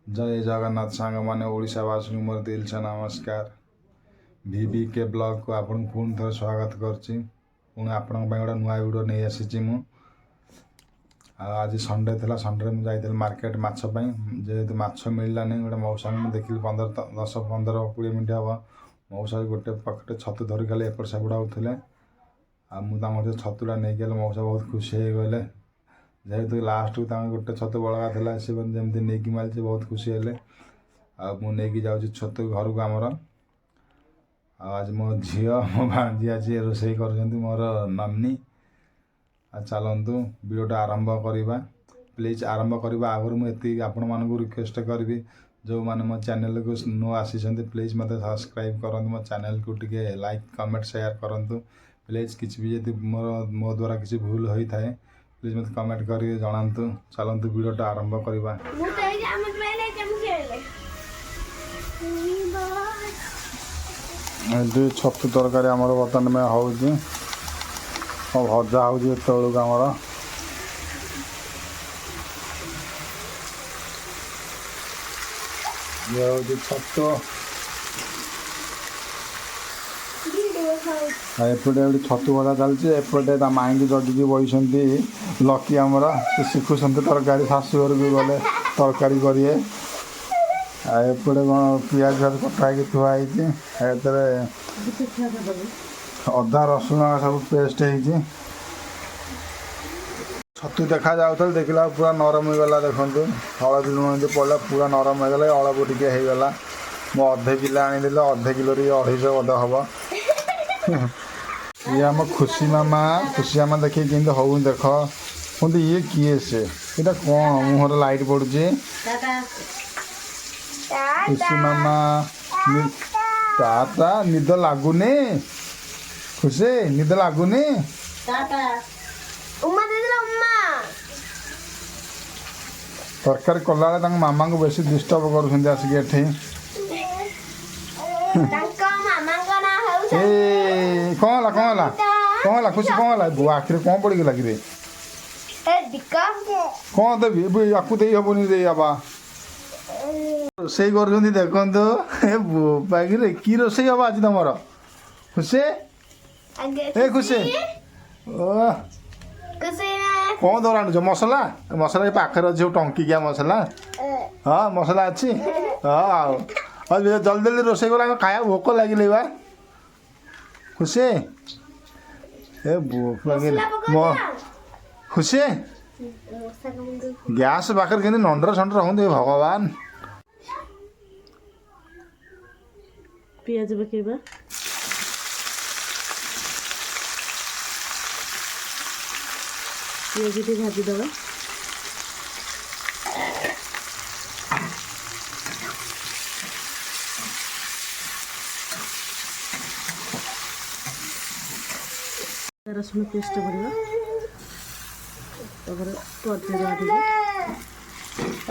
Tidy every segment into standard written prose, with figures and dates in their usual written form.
जय जगन्नाथ सांग मैंने ओडावासी मोर दिल से नमस्कार। भिवी के ब्लॉग को आपन पुणी थे स्वागत करछि। पुणी आपण गोटे नुआ वीडियो नहीं आसी मु। आज संडे था, संडे मुझे जाइए मार्केट माछपाई जेहेतु माछ मिललानी गोटे मौसा देखिली 10-15-20 मिनट हम मौसा गोटे पकेट छतु धरिक गले एपट सेपट होते मुझे छतुटा नहीं गले मौसा बहुत खुशी हो गले जेहेतु लास्ट को गोटे छतु बलगा था सी जमी नहीं मारी बहुत खुशी हेले मुझे जाऊँ छतु घर को आमर आज मो झी मो भांजी आज रोसे कर मोर नमनी चलतु वीडियोटा आरंभ करवा। प्लीज आरंभ करने आगुरी मुझे आपण मानक रिक्वेस्ट करी जो मैंने मो चैनल को नुआ आसी प्लीज मत सब्सक्राइब करूँ, मो चैनल को टिके लाइक कमेंट शेयर करूँ। प्लीज किसी भी जब मो द्वारा किसी भूल होता है प्लीज मत कमेंट करके जनातु। चलतु वीडियोटा आरंभ करवा। छतु तरकारी आम बर्तमान में हो भजा होलू आमर ये हूँ छतु एपटे छतु भजा चलती एपटे माइंड जगिकी बही लकी आमर से शिखुंत तरकारी शाशुघर भी गले तरकारी करेंगे एपटे कौन पियाज फियाज कटाई थुआई अदा रसुण सब पेस्ट हो छतु देखा जाता देखला पूरा नरम हो गला। देखो हलदी लुण पड़ा पूरा नरम हो गला अल्प टिके हो गला। मो अधे किलो आनी अधे किलो 250 गद हम ये आम खुशी मामा देखिए केमती हो देख कहते ये किए से इटा कौन मुहर लाइट पड़ुचे खुशी मामा ताता निद लगुनि खुशी निद लगुनि तरकारी कला मामा को बेसी डिस्टर्ब कर आसिक कौन है खुशी कौन है बो आखिर कौन पड़गला कि कौन देवी आपको दे हेनी दे बाबा रोसे कर देखु बोपा कि रोसे हम आज तुम खुशी ए खुशी कौन दौड़ आणुच मसला मसला पाखे अच्छे टंकिकिया मसला हाँ मसला अच्छी हाँ जल्दी जल्दी रोसे कर खाया भोक लगे बा खुशी ए बोपा खुशी गैस पाखे के नंडर संडर हूँ भगवान पियाज पकेबा पियाज टी भाजी दबा रसुण पेस्ट पड़ेगा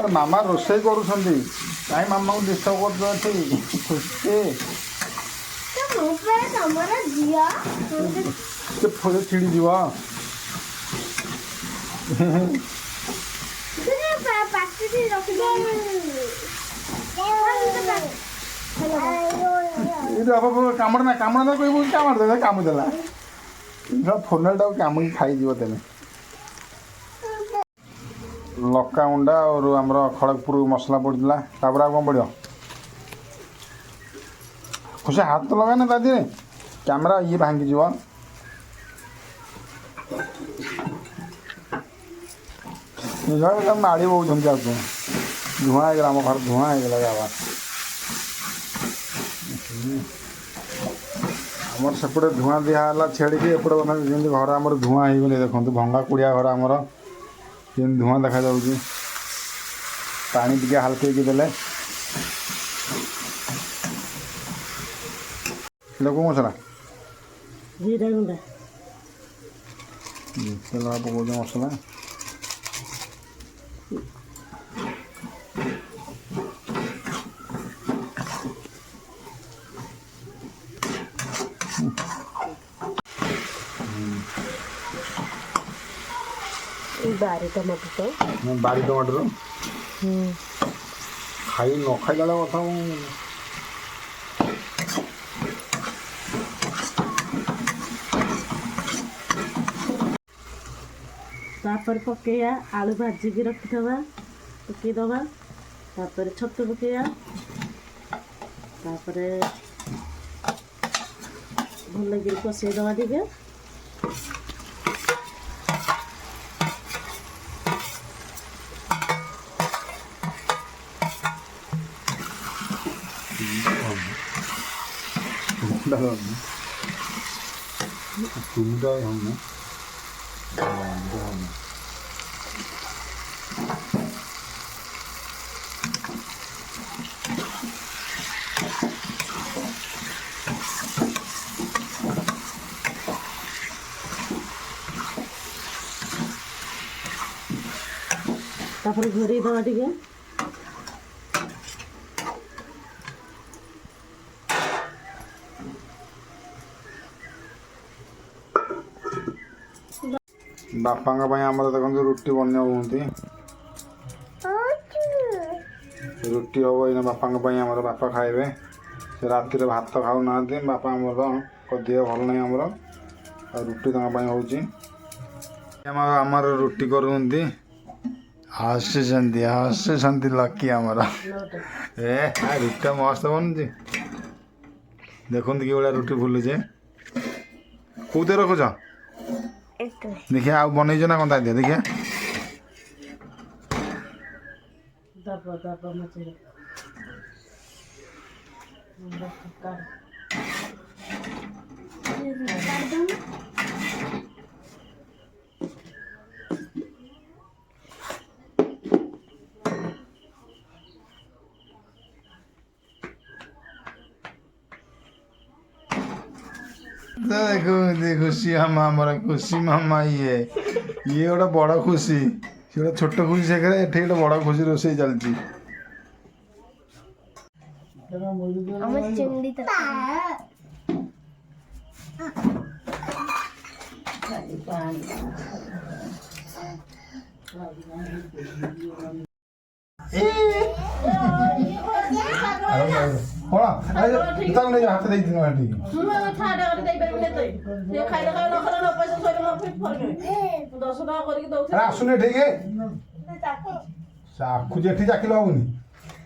मामा रोसे कर मामा को डिस्टर्ब कर छिड़ी जीव कामड़ ना कह काम देला फोन काम खाई तेने लका उंडा और आमर खड़गपुर मसला पड़ा तापर कौन पड़ो खुश हाथ तो लगा ना तादे कैमरा ये भांगी जीव माड़ी बहुत धुआं हो गला आम घर धुआं हो गला बाबा आमर सेपटे धुआं दिहला छेड़िकी एपटे जमी घर आमर धुआं हो गले देखो भंगा कुड़िया घर आमर केम धुआं देखा जाऊँगी पानी टिके हाल्के देले कौन मसला जीरा गुंडा तेल पकौ मसला बारी टमाटर बारी टमाटर ଖାଇ ନ ଖାଇଲା ବେଳେ କଥା ତାପରେ ପକେଇବା ଆଳୁ ଭାଜିକି ରଖିଥିବା ପକେଇଦବା ତାପରେ ଛତୁ ପକେଇବା ତାପରେ ଭଲକିରି କଷେଇଦବା ଟିକେ ତାପରେ ଘୋରେଇ ଦେବା ଟିକେ ବାପାଙ୍କ ପାଇଁ ଆମର ଦେଖନ୍ତୁ ରୁଟି ବନାଉଛନ୍ତି ରୁଟି ହବ ଏଇନା ବାପାଙ୍କ ପାଇଁ ଆମର ବାପା ଖାଇବେ ସେ ରାତିରେ ଭାତ ଖାଉନାହାନ୍ତି ବାପା ଆମର ଦେହ ଭଲ ନାହିଁ ଆମର ଆଉ ରୁଟି ତାଙ୍କ ପାଇଁ ହେଉଛି ଆମର ରୁଟି କରୁଛନ୍ତି ଆସୁଛନ୍ତି ଲକି ଆମର ରୁଟିଟା ମସ୍ତ ବନୁଛି ଦେଖନ୍ତୁ କି ଭଳିଆ ରୁଟି ଫୁଲୁଛେ କୋଉଥିରେ ରଖୁଛ ଦେଖିଆ ଆଉ ବନେଇଛ ନା କଣ ଦିଅ ଦେଖିଆ देखो खुशी मामा हमारा खुशी मामा ये गोटे बड़ खुशी सी गोटे छोट खुशी से एठे गोटे बड़ खुशी रोषे चलती हाथ दे आसुने ठीक है चाखुची एठी चाखिल होनी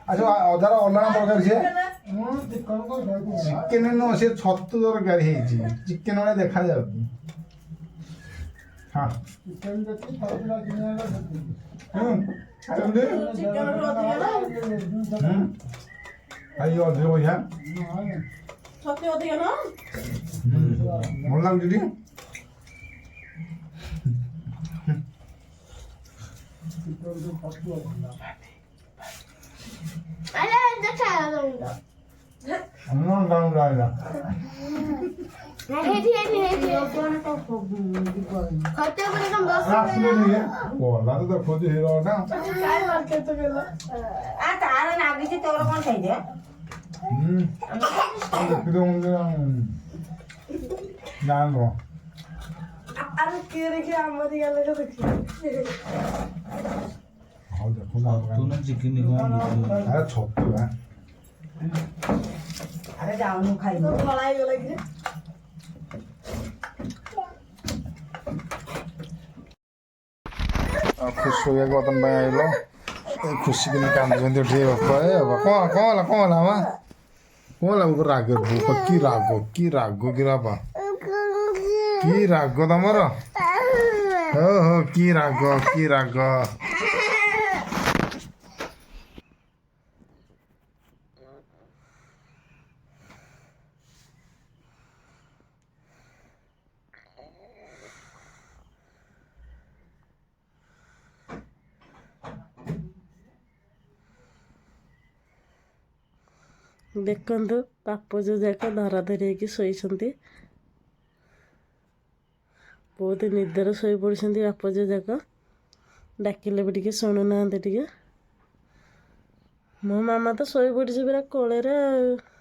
अच्छा अधार अलना तरकारी से चिकेन नो से छतु तरकारी चिकेन वाले देखा जाउची हाँ आई अधिक पैसा भल लगुच खोजी हिरोटा जान चिकन अरे छतु अरे जाऊनु खाई खुश हो गया गौतम भाई आइल खुशी के कांदे उठे बापा कौन राग की राग कि बापा की राग तमर हो की राग ଦେଖନ୍ତୁ ପାପଜ ଯାକ ଧରାଧରି ହେଇକି ଶୋଇଛନ୍ତି ବହୁତ ନିଦରେ ଶୋଇ ପଡ଼ିଛନ୍ତି ବାପଜ ଯାକ ଡାକିଲେ ବି ଟିକେ ଶୁଣୁନାହାନ୍ତି ଟିକେ ମୋ ମାମା ତ ଶୋଇ ପଡ଼ିଛି ପୁରା କୋଳରେ ଆଉ